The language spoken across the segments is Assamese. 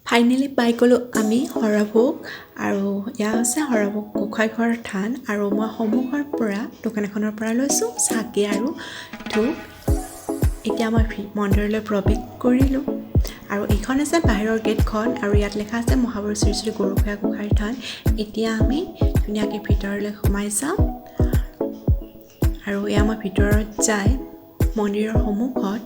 ফাইনেলি পাই গ'লোঁ আমি হৰভোগ আৰু এয়া হৈছে হৰভোগ গোঁসাইঘৰ থান আৰু মই সন্মুখৰ পৰা দোকান এখনৰ পৰা লৈছোঁ চাকি আৰু ধূপ। এতিয়া মই মন্দিৰলৈ প্ৰৱেশ কৰিলোঁ আৰু এইখন আছে বাহিৰৰ গেটখন আৰু ইয়াত লিখা আছে মহাপুৰুষ শ্ৰী শ্ৰী গৰুসুৰা গোঁসাইৰ থান। এতিয়া আমি ধুনীয়াকৈ ভিতৰলৈ সোমাই যাম আৰু এয়া মই ভিতৰত যাই মন্দিৰৰ সন্মুখত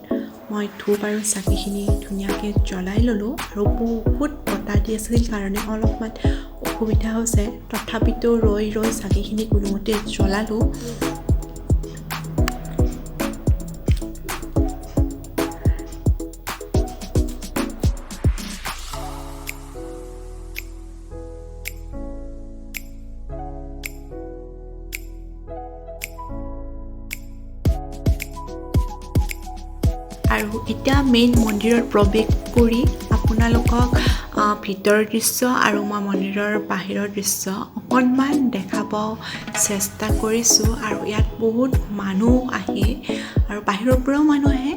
মই ধূপ আৰু চাকিখিনি ধুনীয়াকৈ জ্বলাই ল'লোঁ আৰু বহুত বতাহ দি আছিল কাৰণে অলপমান অসুবিধা হৈছে, তথাপিতো ৰৈ চাকিখিনি কোনোমতে জ্বলালোঁ। আৰু এতিয়া মেইন মন্দিৰত প্ৰৱেশ কৰি আপোনালোকক ভিতৰৰ দৃশ্য আৰু মই মন্দিৰৰ বাহিৰৰ দৃশ্য অকণমান দেখাব চেষ্টা কৰিছোঁ। আৰু ইয়াত বহুত মানুহ আহে আৰু বাহিৰৰ পৰাও মানুহ আহে।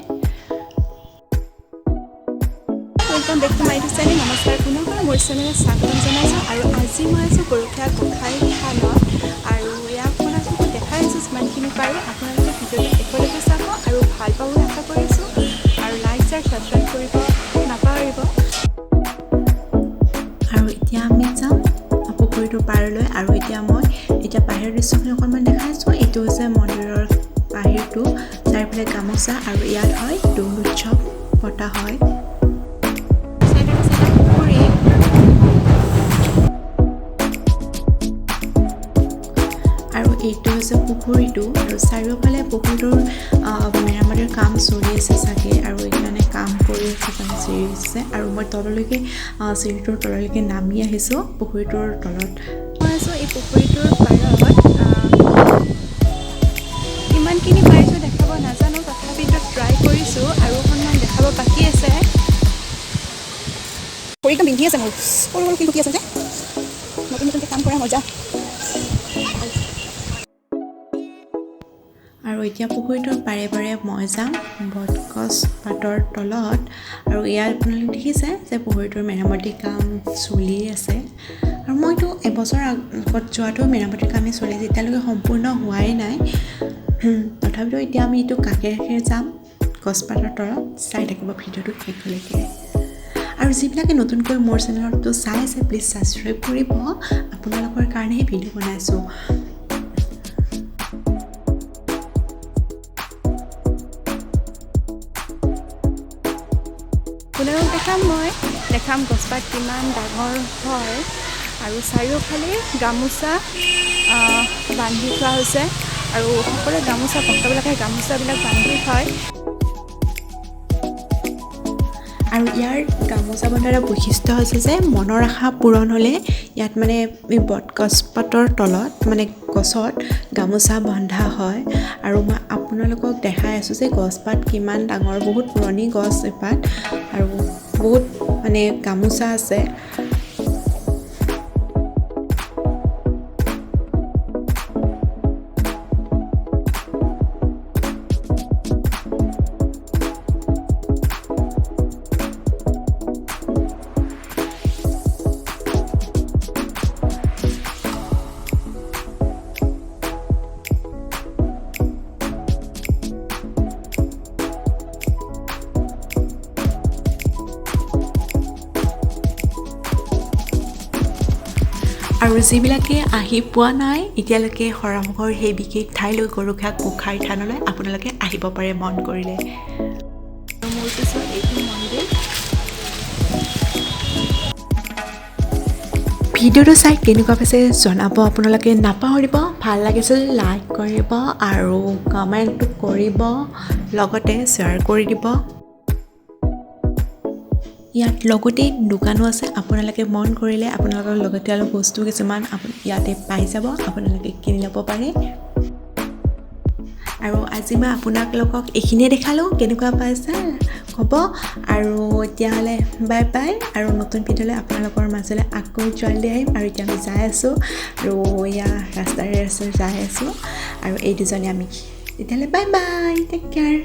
একদম দেখি মাৰি দিছে নমস্কাৰ, পুনৰ মোৰ চেনেলত স্বাগতম জনাইছোঁ। আৰু আজি মই আছোঁ গৰুসুৰা গোঁসাইৰ থানত আৰু ইয়াক আপোনালোকক দেখাই আছোঁ যিমানখিনি পাৰোঁ। আপোনালোকে ভিডিঅ'টো শেষলৈকে চাব আৰু ভাল পাব আশা কৰিছোঁ আৰু লাইক শ্বেয়াৰ ছাবস্ক্ৰাইব কৰিব নাপাহৰিব। আৰু এতিয়া আমি যাম পুখুৰীটোৰ পাৰলৈ আৰু এতিয়া বাহিৰৰ দৃশ্যখিনি অকণমান দেখাইছোঁ। এইটো হৈছে মন্দিৰৰ বাহিৰটো, চাৰিওফালে গামোচা আৰু ইয়াত হয় দৌল উৎসৱ পতা হয়। আৰু এইটো হৈছে পুখুৰীটো আৰু চাৰিওফালে পুখুৰীটোৰ মেৰামতিৰ কাম চলি আছে চাগে আৰু এইকাৰণে কাম কৰি আছে কাৰণে চিৰি আছে আৰু মই তললৈকে চিৰিটোৰ তললৈকে নামি আহিছোঁ। পুখুৰীটোৰ তলত মই আছোঁ এই পুখুৰীটোৰ পাৰত। কিমানখিনি পাৰিছোঁ দেখাব নাজানো, তথাপিতো ট্ৰাই কৰিছোঁ আৰু অকণমান দেখাব বাকী আছে। ভৰিখন বিন্ধি আছে মোৰ, সৰু শিল গুটি আছে যে নতুনকৈ কাম কৰা মজা। আৰু এতিয়া পুখুৰীটোৰ পাৰে পাৰে মই যাম বটগছ পাতৰ তলত আৰু ইয়াত আপোনালোকে দেখিছে যে পুখুৰীটোৰ মেৰামতিৰ কাম চলি আছে আৰু মইতো এবছৰ আগত যোৱাটো মেৰামতিৰ কামেই চলি আছে, এতিয়ালৈকে সম্পূৰ্ণ হোৱাই নাই। তথাপিতো এতিয়া আমি এইটো কাষে যাম গছপাতৰ তলত, চাই থাকিব ভিডিঅ'টো শেষলৈকে। আৰু যিবিলাকে নতুনকৈ মোৰ চেনেলটো চাই আছে প্লিজ ছাবস্ক্ৰাইব কৰিব, আপোনালোকৰ কাৰণেহে ভিডিঅ' বনাইছোঁ। আপোনালোকক দেখাম গছপাত কিমান ডাঙৰ হয় আৰু চাৰিওফালে গামোচা বান্ধি থোৱা হৈছে আৰু সকলোৱে গামোচা ভক্তবিলাকে গামোচাবিলাক বান্ধি থয়। আৰু ইয়াৰ গামোচা বন্ধাৰ বৈশিষ্ট্য হৈছে যে মনৰ আশা পূৰণ হ'লে ইয়াত মানে এই বটগছপাতৰ তলত মানে গছত গামোচা বন্ধা হয়। আৰু মই আপোনালোকক দেখাই আছোঁ যে গছপাত কিমান ডাঙৰ, বহুত পুৰণি গছ এপাত আৰু বহুত মানে গামোচা আছে। আৰু যিবিলাকে আহি পোৱা নাই এতিয়ালৈকে হৰভোগৰ সেই বিশেষ ঠাইলৈ গৰুসুৰা গোঁসাইৰ থানলৈ আপোনালোকে আহিব পাৰে মন কৰিলে। মোৰ পিছত এইটো মন্দিৰ। ভিডিঅ'টো চাই কেনেকুৱা পাইছে জনাব আপোনালোকে নাপাহৰিব। ভাল লাগিছিল লাইক কৰিব আৰু কমেণ্ট কৰিব, লগতে শ্বেয়াৰ কৰি দিব। ইয়াত লগতে দোকানো আছে, আপোনালোকে মন কৰিলে আপোনালোকৰ লগতীয়াল বস্তু কিছুমান ইয়াতে পাই যাব, আপোনালোকে কিনি ল'ব পাৰে। আৰু আজি মই আপোনালোকক এইখিনিয়ে দেখালোঁ, কেনেকুৱা পাইছে ক'ব। আৰু এতিয়াহ'লে বাই বাই আৰু নতুন ভিডিঅ'লৈ আপোনালোকৰ মাজলৈ আকৌ জল্দি আহিম। আৰু এতিয়া আমি যাই আছোঁ আৰু এয়া ৰাস্তাৰে যাই আছোঁ আৰু এই দুজনে আমি। তেতিয়াহ'লে বাই বাই, টেক কেয়াৰ।